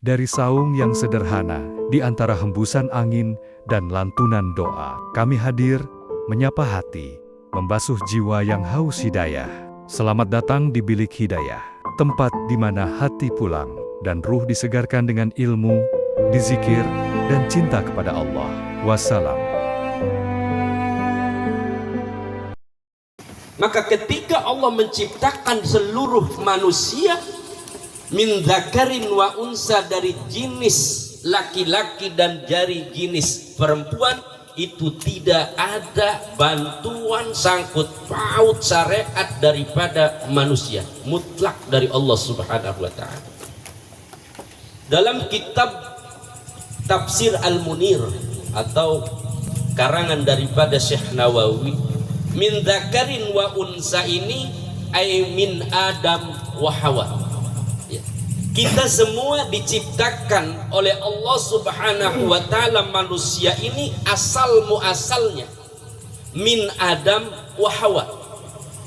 Dari saung yang sederhana, di antara hembusan angin dan lantunan doa, kami hadir, menyapa hati, membasuh jiwa yang haus hidayah. Selamat datang di Bilik Hidayah, tempat di mana hati pulang, dan ruh disegarkan dengan ilmu, dizikir, dan cinta kepada Allah. Wassalam. Maka ketika Allah menciptakan seluruh manusia min dzakarin wa unsa, dari jenis laki-laki dan dari jenis perempuan, itu tidak ada bantuan sangkut paut syariat daripada manusia, mutlak dari Allah Subhanahu wa taala. Dalam kitab Tafsir Al-Munir atau karangan daripada Syekh Nawawi, min dzakarin wa unsa ini ay min Adam wa Hawa. Kita semua diciptakan oleh Allah Subhanahu wa taala, manusia ini asal muasalnya min Adam wa Hawa,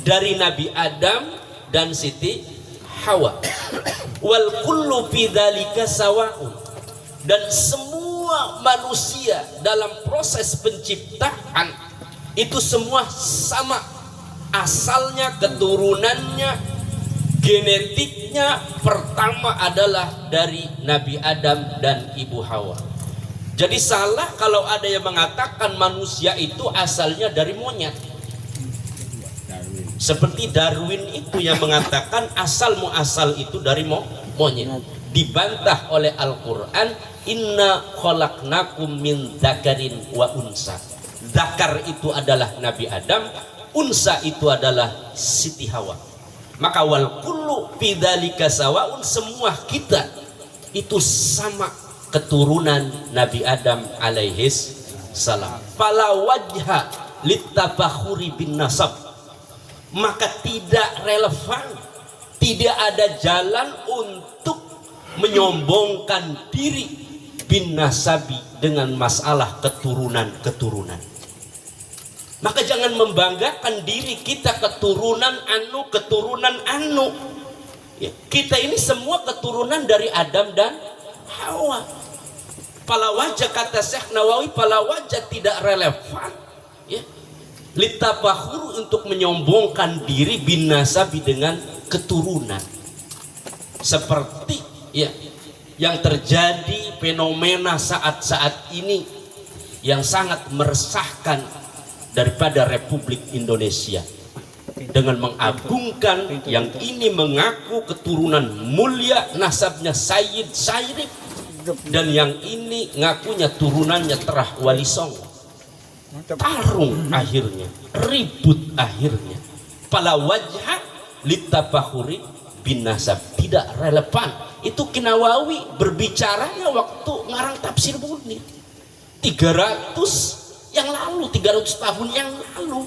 dari Nabi Adam dan Siti Hawa. Wal kullu fi dzalika sawa'un, dan semua manusia dalam proses penciptaan itu semua sama, asalnya, keturunannya, genetiknya pertama adalah dari Nabi Adam dan Ibu Hawa. Jadi salah kalau ada yang mengatakan manusia itu asalnya dari monyet. Seperti Darwin itu yang mengatakan asal muasal itu dari monyet. Dibantah oleh Al-Quran, inna khalaqnakum min dzakarin wa unsa. Dzakar itu adalah Nabi Adam, unsa itu adalah Siti Hawa. Maka wal kullu fi dzalika sawaun, semua kita itu sama keturunan Nabi Adam alaihis salam. Fala wajha litafakhuri bin nasab, maka tidak relevan, tidak ada jalan untuk menyombongkan diri bin nasabi dengan masalah keturunan-keturunan. Maka jangan membanggakan diri kita keturunan anu. Ya, kita ini semua keturunan dari Adam dan Hawa. Pala wajah, kata Syekh Nawawi, pala wajah tidak relevan. Ya. Litafahur, untuk menyombongkan diri bin nasabi dengan keturunan. Seperti ya yang terjadi fenomena saat-saat ini yang sangat meresahkan daripada Republik Indonesia, dengan mengagungkan yang ini mengaku keturunan mulia, nasabnya Sayyid Sayyid, dan yang ini ngakunya turunannya Terah Wali Songo. Tarung akhirnya, ribut akhirnya. Pala wajah litafahuri bin nasab, tidak relevan. Itu Nawawi berbicaranya waktu ngarang Tafsir Munir 300 yang lalu, 300 tahun yang lalu.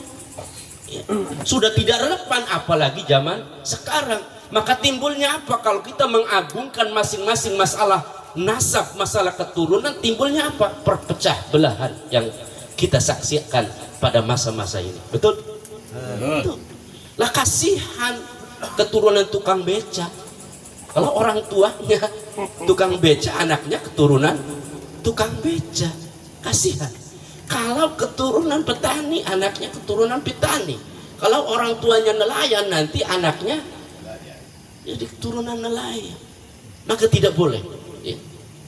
Ya, sudah tidak relevan, apalagi zaman sekarang. Maka timbulnya apa? Kalau kita mengagungkan masing-masing masalah nasab, masalah keturunan, timbulnya apa? Perpecah belahan yang kita saksikan pada masa-masa ini. Betul? Betul. Lah kasihan keturunan tukang beca. Kalau orang tuanya tukang beca, anaknya keturunan tukang beca, kasihan. Kalau keturunan petani, anaknya keturunan petani. Kalau orang tuanya nelayan, nanti anaknya jadi keturunan nelayan. Maka tidak boleh. Ya.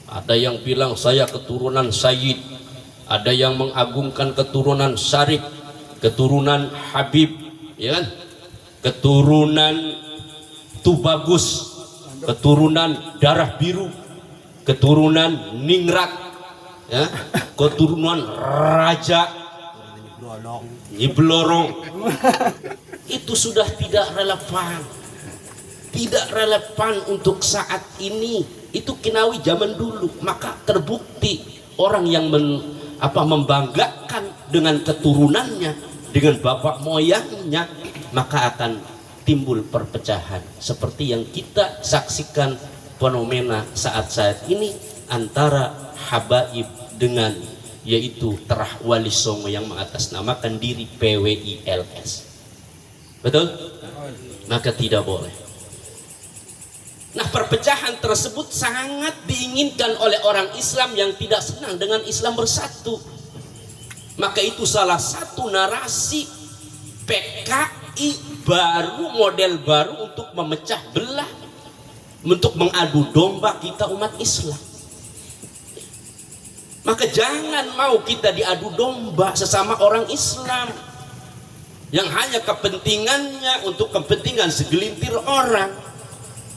Ada yang bilang saya keturunan Sayyid, ada yang mengagungkan keturunan Syarif, keturunan Habib, ya kan? Keturunan Tubagus, keturunan Darah Biru, keturunan Ningrat, ya, keturunan Raja Nyiblorong. Itu sudah tidak relevan, tidak relevan untuk saat ini. Itu Kinawi zaman dulu. Maka terbukti orang yang membanggakan dengan keturunannya, dengan bapak moyangnya, maka akan timbul perpecahan seperti yang kita saksikan fenomena saat-saat ini antara habaib dengan yaitu Terah Wali Songo yang mengatasnamakan diri PWILS. Betul? Maka tidak boleh. Nah, perpecahan tersebut sangat diinginkan oleh orang Islam yang tidak senang dengan Islam bersatu. Maka itu salah satu narasi PKI baru, model baru untuk memecah belah, untuk mengadu domba kita umat Islam. Maka jangan mau kita diadu domba sesama orang Islam yang hanya kepentingannya untuk kepentingan segelintir orang.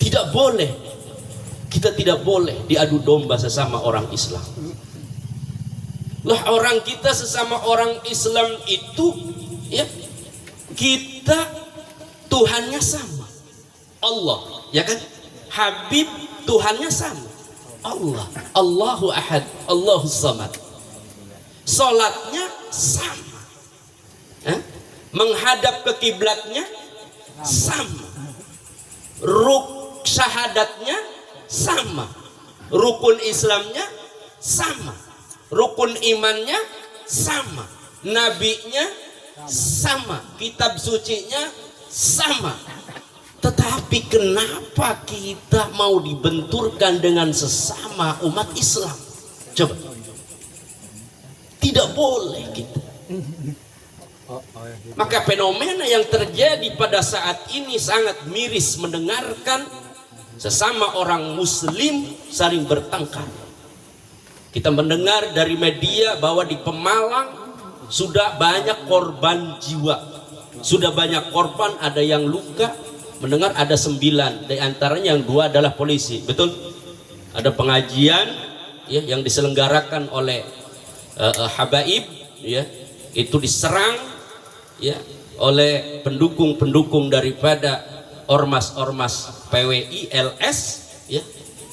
Tidak boleh. Kita tidak boleh diadu domba sesama orang Islam. Lah, orang kita sesama orang Islam itu, ya, kita Tuhannya sama, Allah, ya kan? Habib Tuhannya sama, Allah, Allahu Ahad, Allahu Samad. Salatnya sama, menghadap ke kiblatnya sama, syahadatnya sama, rukun Islamnya sama, rukun imannya sama, nabinya sama, kitab sucinya sama. Tetapi kenapa kita mau dibenturkan dengan sesama umat Islam? Coba. Tidak boleh kita. Maka fenomena yang terjadi pada saat ini sangat miris mendengarkan sesama orang Muslim saling bertengkar. Kita mendengar dari media bahwa di Pemalang sudah banyak korban jiwa, sudah banyak korban, ada yang luka. Mendengar ada 9, di antaranya yang 2 adalah polisi. Betul? Ada pengajian, ya, yang diselenggarakan oleh habaib, ya, itu diserang, ya, oleh pendukung-pendukung daripada ormas-ormas PWI, LS, ya.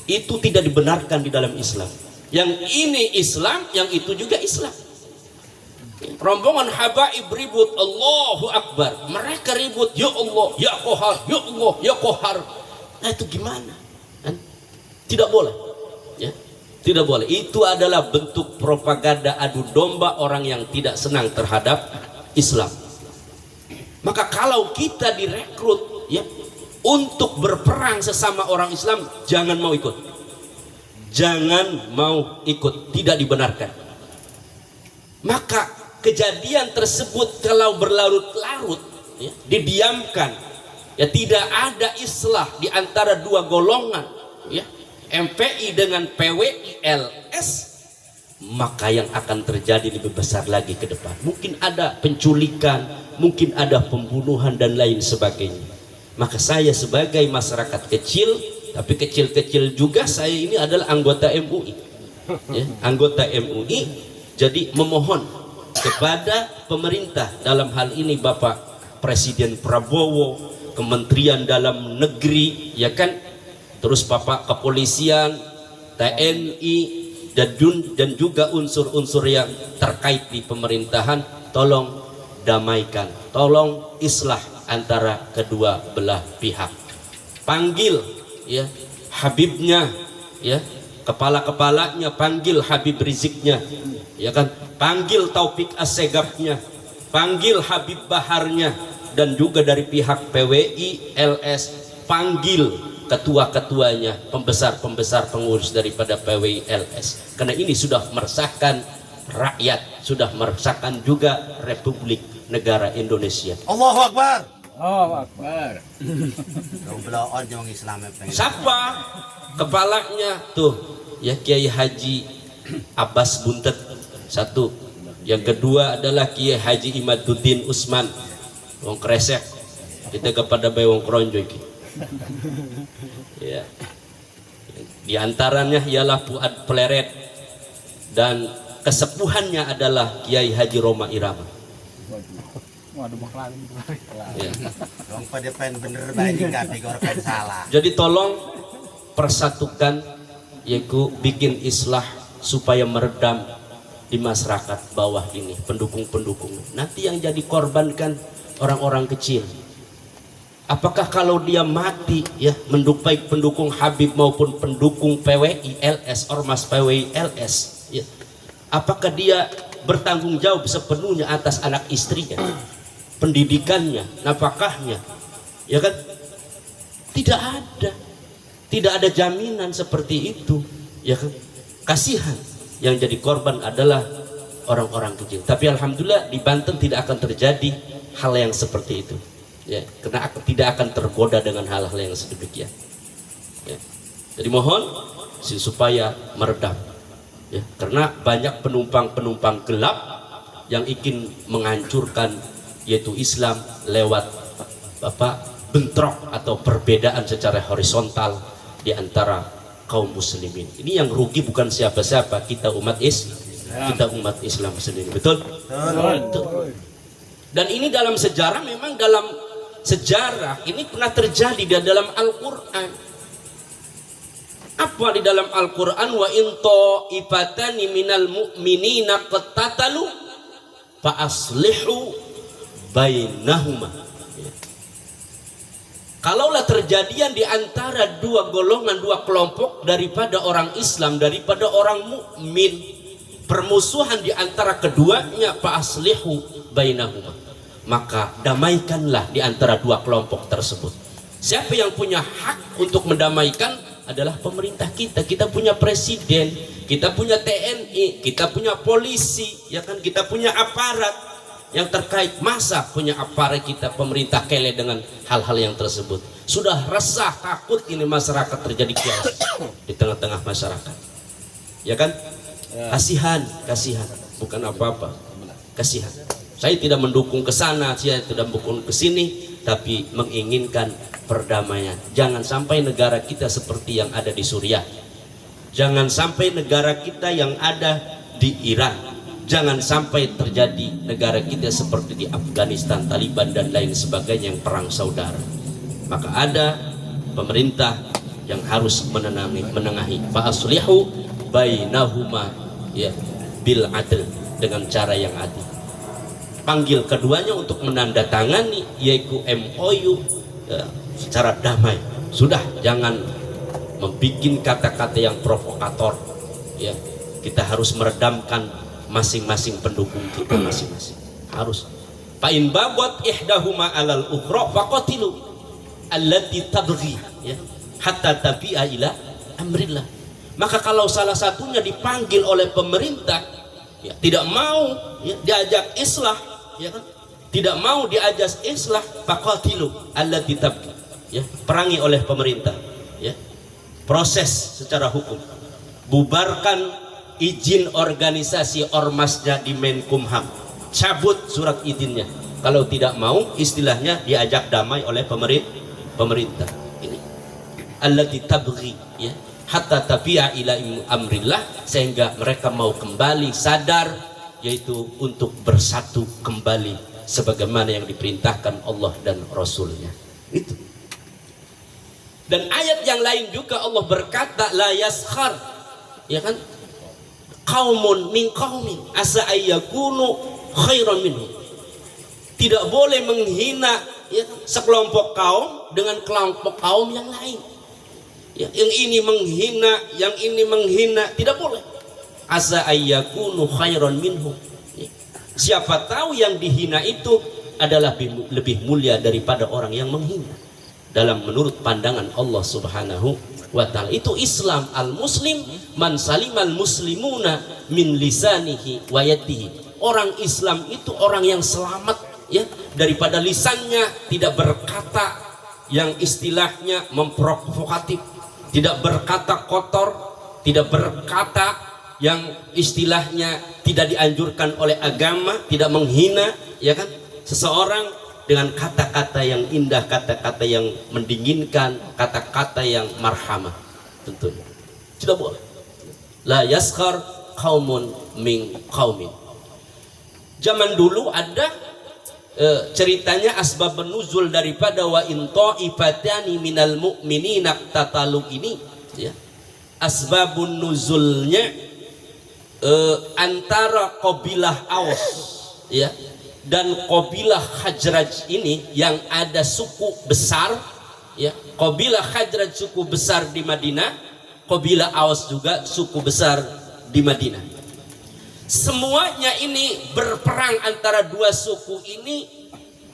Itu tidak dibenarkan di dalam Islam. Yang ini Islam, yang itu juga Islam. Rombongan habaib ribut, Allahu Akbar. Mereka ribut, ya Allah, ya Qahar, ya Allah, ya Qahar. Nah, itu gimana? Tidak boleh, ya, tidak boleh. Itu adalah bentuk propaganda adu domba orang yang tidak senang terhadap Islam. Maka kalau kita direkrut, ya, untuk berperang sesama orang Islam, jangan mau ikut. Jangan mau ikut, tidak dibenarkan. Maka kejadian tersebut kalau berlarut-larut, ya, didiamkan, ya, tidak ada islah di antara dua golongan, ya, MPI dengan PWI LS, maka yang akan terjadi lebih besar lagi ke depan. Mungkin ada penculikan, mungkin ada pembunuhan dan lain sebagainya. Maka saya sebagai masyarakat kecil, tapi kecil-kecil juga, saya ini adalah anggota MUI, ya, anggota MUI. Jadi memohon kepada pemerintah, dalam hal ini Bapak Presiden Prabowo, Kementerian Dalam Negeri, ya kan, terus Bapak Kepolisian, TNI, dan juga unsur-unsur yang terkait di pemerintahan, tolong damaikan, tolong islah antara kedua belah pihak. Panggil, ya, Habibnya, ya, kepala-kepalanya, panggil Habib Riziknya, ya kan, panggil Taufik Assegafnya, panggil Habib Baharnya, dan juga dari pihak PWI LS panggil ketua-ketuanya, pembesar-pembesar pengurus daripada PWI LS, karena ini sudah meresahkan rakyat, sudah meresahkan juga Republik Negara Indonesia. Allahu Akbar. Allahu Akbar. Siapa kepalanya? Tuh, ya, Kiai Haji Abbas Buntet, satu. Yang kedua adalah Kiai Haji Imaduddin Usman, wong kresek, kita kepada bayi wong kronjo iki. Ya. Di antaranya ialah Fuad Pleret, dan kesepuhannya adalah Kiai Haji Roma Irama. Waduh, bakal Ya. Wong pada pengen bener baik kabeh ora pengen salah. Jadi tolong persatukan, yaitu bikin islah supaya meredam di masyarakat bawah ini, pendukung-pendukung. Nanti yang jadi korban kan orang-orang kecil. Apakah kalau dia mati, ya, baik pendukung Habib maupun pendukung PWI LS, ormas PWI LS, ya, apakah dia bertanggung jawab sepenuhnya atas anak istrinya, pendidikannya, nafkahnya, ya kan? Tidak ada. Tidak ada jaminan seperti itu, ya kan? Kasihan yang jadi korban adalah orang-orang kecil. Tapi alhamdulillah di Banten tidak akan terjadi hal yang seperti itu. Ya, karena tidak akan tergoda dengan hal-hal yang sedemikian. Ya. Jadi mohon supaya meredam. Ya, karena banyak penumpang-penumpang gelap yang ingin menghancurkan yaitu Islam lewat bentrok atau perbedaan secara horizontal di antara kaum muslimin. Ini yang rugi bukan siapa-siapa, kita umat Islam sendiri. Betul? Betul. Dan ini dalam sejarah, memang dalam sejarah ini pernah terjadi di dalam Al-Qur'an. Apa di dalam Al-Quran? Wa in ta'ifatani minal mu'minina qatatalu fa aslihu bainahuma. Kalaulah terjadian di antara dua golongan, dua kelompok daripada orang Islam, daripada orang mukmin, permusuhan di antara keduanya, fa aslihu bainahuma, maka damaikanlah di antara dua kelompok tersebut. Siapa yang punya hak untuk mendamaikan? Adalah pemerintah kita. Kita punya presiden, kita punya TNI, kita punya polisi, ya kan, kita punya aparat yang terkait. Masa punya aparat kita, pemerintah kele dengan hal-hal yang tersebut? Sudah resah, takut ini masyarakat terjadi chaos di tengah-tengah masyarakat, ya kan? Kasihan, bukan apa-apa, kasihan. Saya tidak mendukung ke sana, saya tidak mendukung ke sini, tapi menginginkan perdamaian. Jangan sampai negara kita seperti yang ada di Suriah. Jangan sampai negara kita yang ada di Iran. Jangan sampai terjadi negara kita seperti di Afghanistan, Taliban dan lain sebagainya yang perang saudara. Maka ada pemerintah yang harus menengahi. Fa aslihu bainahuma, ya, bil adl, dengan cara yang adil. Panggil keduanya untuk menandatangani yaitu MOU, ya, secara damai. Sudah, jangan membuat kata-kata yang provokator, ya. Kita harus meredamkan masing-masing pendukung kita masing-masing. Harus. Fa in bagat ihdahuma alal ukhra faqatilu allati tabghi, ya, hatta tabi'a ila amrillah. Maka kalau salah satunya dipanggil oleh pemerintah, ya, tidak mau, ya, diajak islah, ya kan? Tidak mau diajak islah, faqatilu allati tabghi, ya, perangi oleh pemerintah, ya. Proses secara hukum. Bubarkan izin organisasi ormasnya di Menkumham, cabut surat izinnya. Kalau tidak mau, istilahnya diajak damai oleh pemerintah. Ini allati tabghi, ya, hatta tabi'a ila amrillah, sehingga mereka mau kembali sadar, yaitu untuk bersatu kembali sebagaimana yang diperintahkan Allah dan Rasulnya. Itu. Dan ayat yang lain juga Allah berkata, la yaskhar, ya kan, qaumun min qaumin asa ayyakunu khairan minhum. Tidak boleh menghina, ya, sekelompok kaum dengan kelompok kaum yang lain, ya, yang ini menghina, yang ini menghina, tidak boleh. Asa ayyakunu khairan minhum, ya. Siapa tahu yang dihina itu adalah lebih mulia daripada orang yang menghina, dalam menurut pandangan Allah Subhanahu wa ta'ala. Itu Islam. Al-muslim man salimal muslimuna min lisanihi wa yadihi. Orang Islam itu orang yang selamat, ya, daripada lisannya, tidak berkata yang istilahnya memprovokatif, tidak berkata kotor, tidak berkata yang istilahnya tidak dianjurkan oleh agama, tidak menghina, ya kan, seseorang dengan kata-kata yang indah, kata-kata yang mendinginkan, kata-kata yang marhamah. Tentunya tidak boleh. La yaskhar qaumun min qaumin. Zaman dulu ada ceritanya asbab nuzul daripada wa in ta'ifatani minal mu'minina tatalu ini, ya. Asbabun nuzulnya antara qabilah Aus, ya, dan qabilah Khazraj ini yang ada suku besar, ya. Qabilah Khazraj suku besar di Madinah, qabilah Aus juga suku besar di Madinah. Semuanya ini berperang antara dua suku ini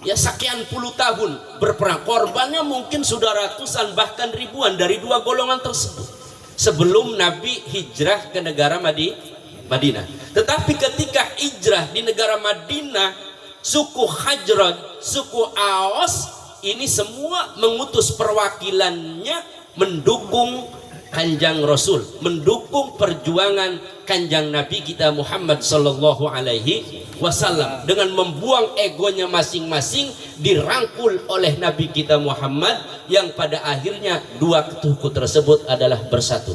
Ya sekian puluh tahun berperang, korbannya mungkin sudah ratusan bahkan ribuan dari dua golongan tersebut sebelum Nabi hijrah ke negara Madinah. Tetapi ketika hijrah di negara Madinah, suku Hajraj, suku Aus ini semua mengutus perwakilannya mendukung Kanjeng Rasul, mendukung perjuangan Kanjeng Nabi kita Muhammad sallallahu alaihi wasallam, dengan membuang egonya masing-masing, dirangkul oleh Nabi kita Muhammad, yang pada akhirnya dua suku tersebut adalah bersatu.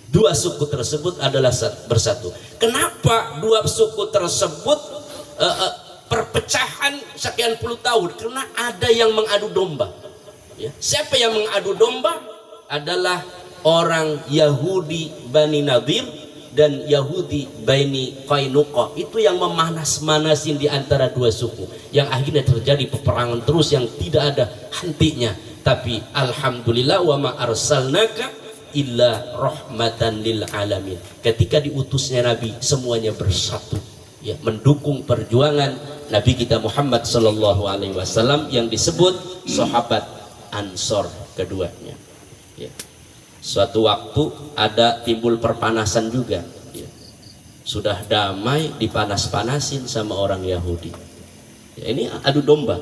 Dua suku tersebut adalah bersatu. Kenapa dua suku tersebut perpecahan sekian puluh tahun? Karena ada yang mengadu domba. Ya. Siapa yang mengadu domba? Adalah orang Yahudi Bani Nadir dan Yahudi Bani Qainuqa. Itu yang memanas-manasin di antara dua suku, yang akhirnya terjadi peperangan terus yang tidak ada hentinya. Tapi alhamdulillah, wa ma arsalnaka illa rahmatan lil alamin. Ketika diutusnya Nabi, semuanya bersatu, ya, mendukung perjuangan Nabi kita Muhammad sallallahu alaihi wasallam yang disebut sahabat Ansor keduanya. Ya. Suatu waktu ada timbul perpanasan juga, ya. Sudah damai dipanas-panasin sama orang Yahudi, ya, ini adu domba.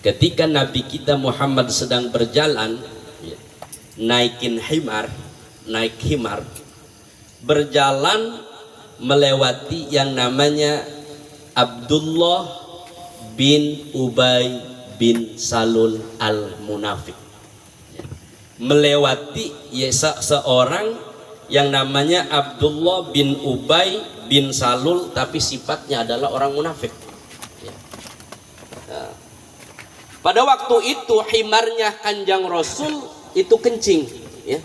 Ketika Nabi kita Muhammad sedang berjalan, ya, naik himar, berjalan melewati yang namanya Abdullah bin Ubay bin Salul al-Munafiq. Melewati, ya, seorang yang namanya Abdullah bin Ubay bin Salul, tapi sifatnya adalah orang munafik. Ya. Nah, pada waktu itu himarnya Kanjeng Rasul itu kencing, ya,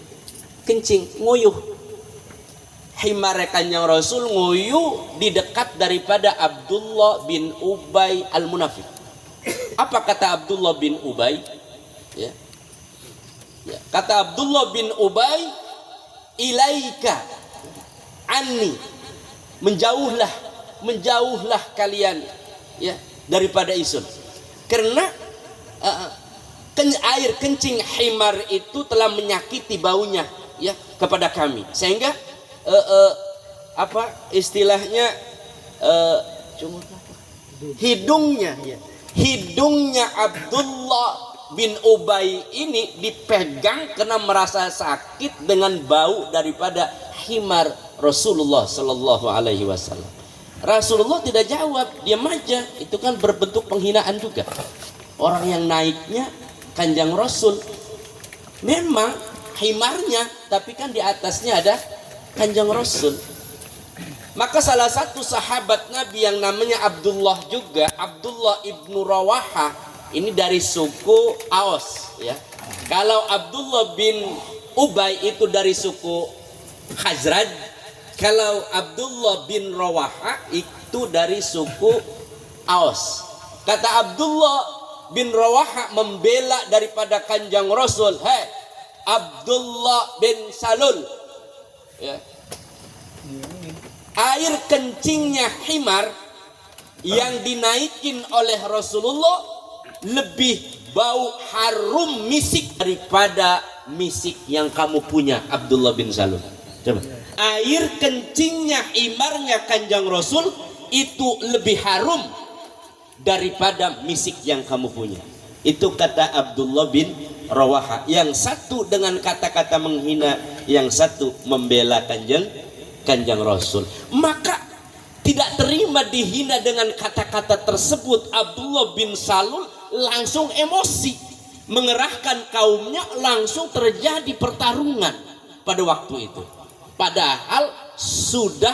kencing, nguyuh. Himarnya Kanjeng Rasul nguyuh di dekat daripada Abdullah bin Ubay al-Munafiq. Apa kata Abdullah bin Ubay? Ya. Ya, kata Abdullah bin Ubay, ilaika anni, menjauhlah kalian, ya, daripada isun, karena air kencing himar itu telah menyakiti baunya, ya, kepada kami, sehingga apa istilahnya, hidungnya Abdullah bin Ubay ini dipegang karena merasa sakit dengan bau daripada himar Rasulullah sallallahu alaihi wasallam. Rasulullah tidak jawab, diam aja. Itu kan berbentuk penghinaan juga. Orang yang naiknya Kanjeng Rasul, memang himarnya, tapi kan di atasnya ada Kanjeng Rasul. Maka salah satu sahabat Nabi yang namanya Abdullah juga, Abdullah ibnu Rawahah, ini dari suku Aus, ya. Kalau Abdullah bin Ubay itu dari suku Khazraj, kalau Abdullah bin Rawaha itu dari suku Aus. Kata Abdullah bin Rawaha membela daripada Kanjeng Rasul, "Hei Abdullah bin Salul, ya, air kencingnya himar yang dinaikin oleh Rasulullah lebih bau harum misik daripada misik yang kamu punya, Abdullah bin Salul." Coba. Air kencingnya himarnya Kanjeng Rasul itu lebih harum daripada misik yang kamu punya. Itu kata Abdullah bin Rawaha. Yang satu dengan kata-kata menghina, yang satu membela Kanjeng Rasul. Maka tidak terima dihina dengan kata-kata tersebut, Abdullah bin Salul langsung emosi, mengerahkan kaumnya, langsung terjadi pertarungan pada waktu itu. Padahal sudah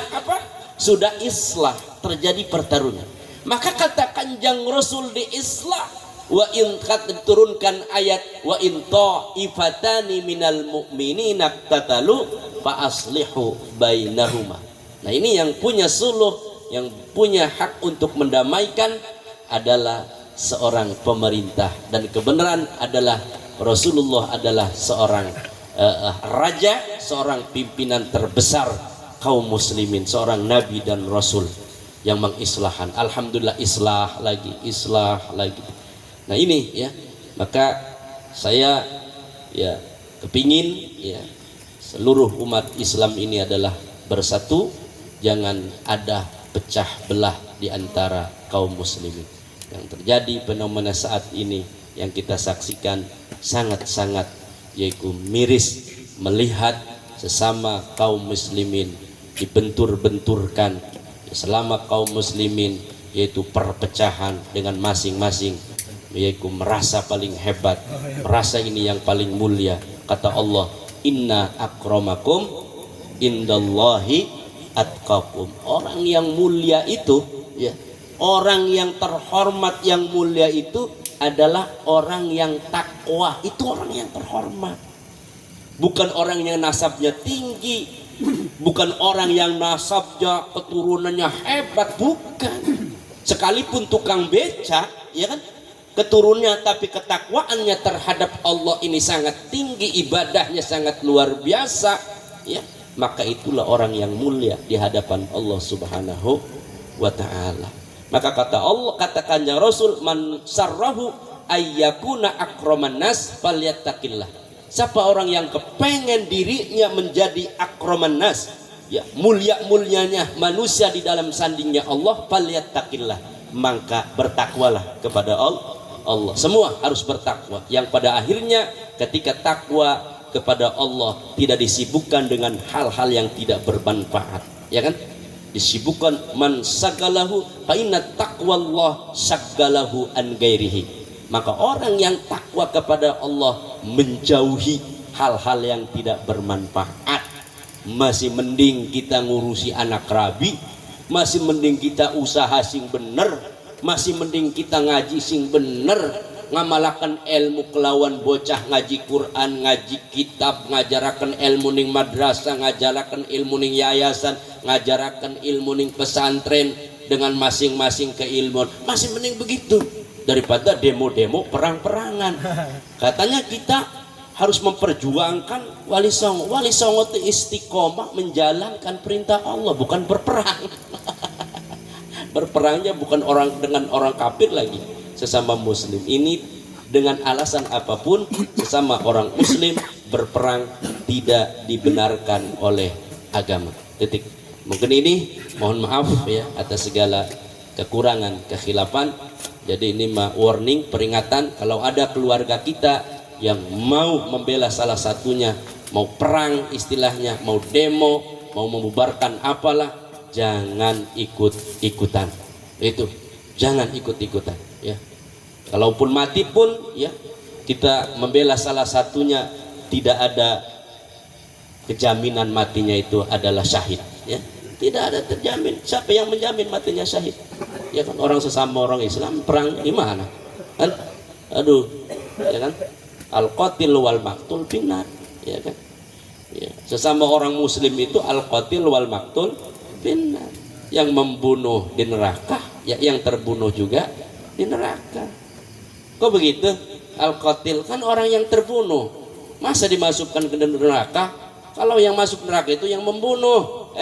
islah, terjadi pertarungan. Maka kata Kanjeng Rasul di islah, wa in turunkan ayat wa in ta'ifatani minal mu'minina tatalu fa aslihu bainahuma. Nah, ini yang punya suluh, yang punya hak untuk mendamaikan adalah seorang pemerintah, dan kebenaran adalah Rasulullah adalah seorang raja, seorang pimpinan terbesar kaum muslimin, seorang nabi dan rasul. yang mengislahkan. Alhamdulillah islah lagi. Nah ini ya, maka saya ya kepingin ya seluruh umat Islam ini adalah bersatu, jangan ada pecah belah di antara kaum muslimin. Yang terjadi fenomena saat ini yang kita saksikan sangat-sangat yaitu miris melihat sesama kaum muslimin dibentur-benturkan, selama kaum muslimin yaitu perpecahan dengan masing-masing yaitu merasa paling hebat, merasa ini yang paling mulia. Kata Allah, inna akramakum indallahi atqakum. Orang yang mulia itu ya, orang yang terhormat yang mulia itu adalah orang yang takwa. Itu orang yang terhormat, bukan orang yang nasabnya tinggi, bukan orang yang nasabnya keturunannya hebat, bukan. Sekalipun tukang beca ya kan, keturunannya tapi ketakwaannya terhadap Allah ini sangat tinggi, ibadahnya sangat luar biasa ya, maka itulah orang yang mulia di hadapan Allah Subhanahu wa ta'ala. Maka kata Allah, katakannya Rasul, man sarrahu ayyakuna akraman nas falyattaqillah. Siapa orang yang kepengen dirinya menjadi akraman nas ya, mulia-mulianya manusia di dalam sandingnya Allah, falyattaqillah, maka bertakwalah kepada Allah. Semua harus bertakwa, yang pada akhirnya ketika takwa kepada Allah tidak disibukkan dengan hal-hal yang tidak bermanfaat ya kan, disibukkan man sagalahu fa inna taqwallah sagalahu an ghairihi. Maka orang yang takwa kepada Allah menjauhi hal-hal yang tidak bermanfaat. Masih mending kita ngurusi anak rabi, masih mending kita usaha sing bener, masih mending kita ngaji sing bener, ngamalakan ilmu kelawan bocah ngaji Quran, ngaji kitab, ngajarakan ilmu ning madrasah, ngajarakan ilmu ning yayasan, ngajarakan ilmu ning pesantren dengan masing-masing keilmuan. Masih mending begitu daripada demo-demo perang-perangan. Katanya kita harus memperjuangkan wali songo. Wali songo itu istiqomah menjalankan perintah Allah, bukan berperang. Berperangnya bukan orang dengan orang kafir lagi, sesama muslim. Ini dengan alasan apapun sesama orang muslim berperang tidak dibenarkan oleh agama. Titik. Mungkin ini mohon maaf ya atas segala kekurangan, kekhilafan. Jadi ini warning, peringatan, kalau ada keluarga kita yang mau membela salah satunya, mau perang istilahnya, mau demo, mau membubarkan apalah, jangan ikut-ikutan. Itu jangan ikut-ikutan ya. Kalaupun mati pun ya, kita membela salah satunya, tidak ada kejaminan matinya itu adalah syahid ya. Tidak ada terjamin. Siapa yang menjamin matinya syahid? Ya kan, orang sesama orang Islam perang gimana? Kan? Aduh, ya kan? Al-qatil wal maktul finnar, ya kan? Ya. Sesama orang muslim itu al-qatil wal maktul finnar. Yang membunuh di neraka, ya yang terbunuh juga di neraka. Kok begitu? Al-qatil kan orang yang terbunuh. Masa dimasukkan ke neraka? Kalau yang masuk neraka itu yang membunuh.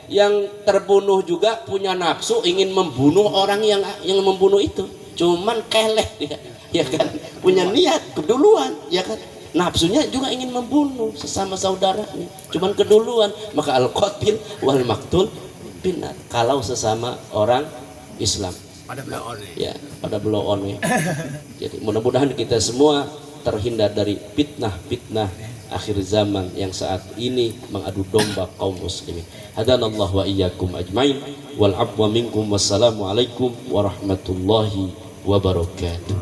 Yang terbunuh juga punya nafsu ingin membunuh orang yang membunuh itu, cuman keleh dia ya kan, punya niat keduluan ya kan, nafsunya juga ingin membunuh sesama saudaranya, cuman keduluan. Maka al-qatil wal maktul finnar kalau sesama orang Islam Pada blow on ya, pada blow on ya. Jadi mudah-mudahan kita semua terhindar dari fitnah-fitnah akhir zaman yang saat ini mengadu domba kaum muslimin. Hadanallahu wa iyyakum ajmain wal afwa minkum, wassalamu alaikum warahmatullahi wabarakatuh.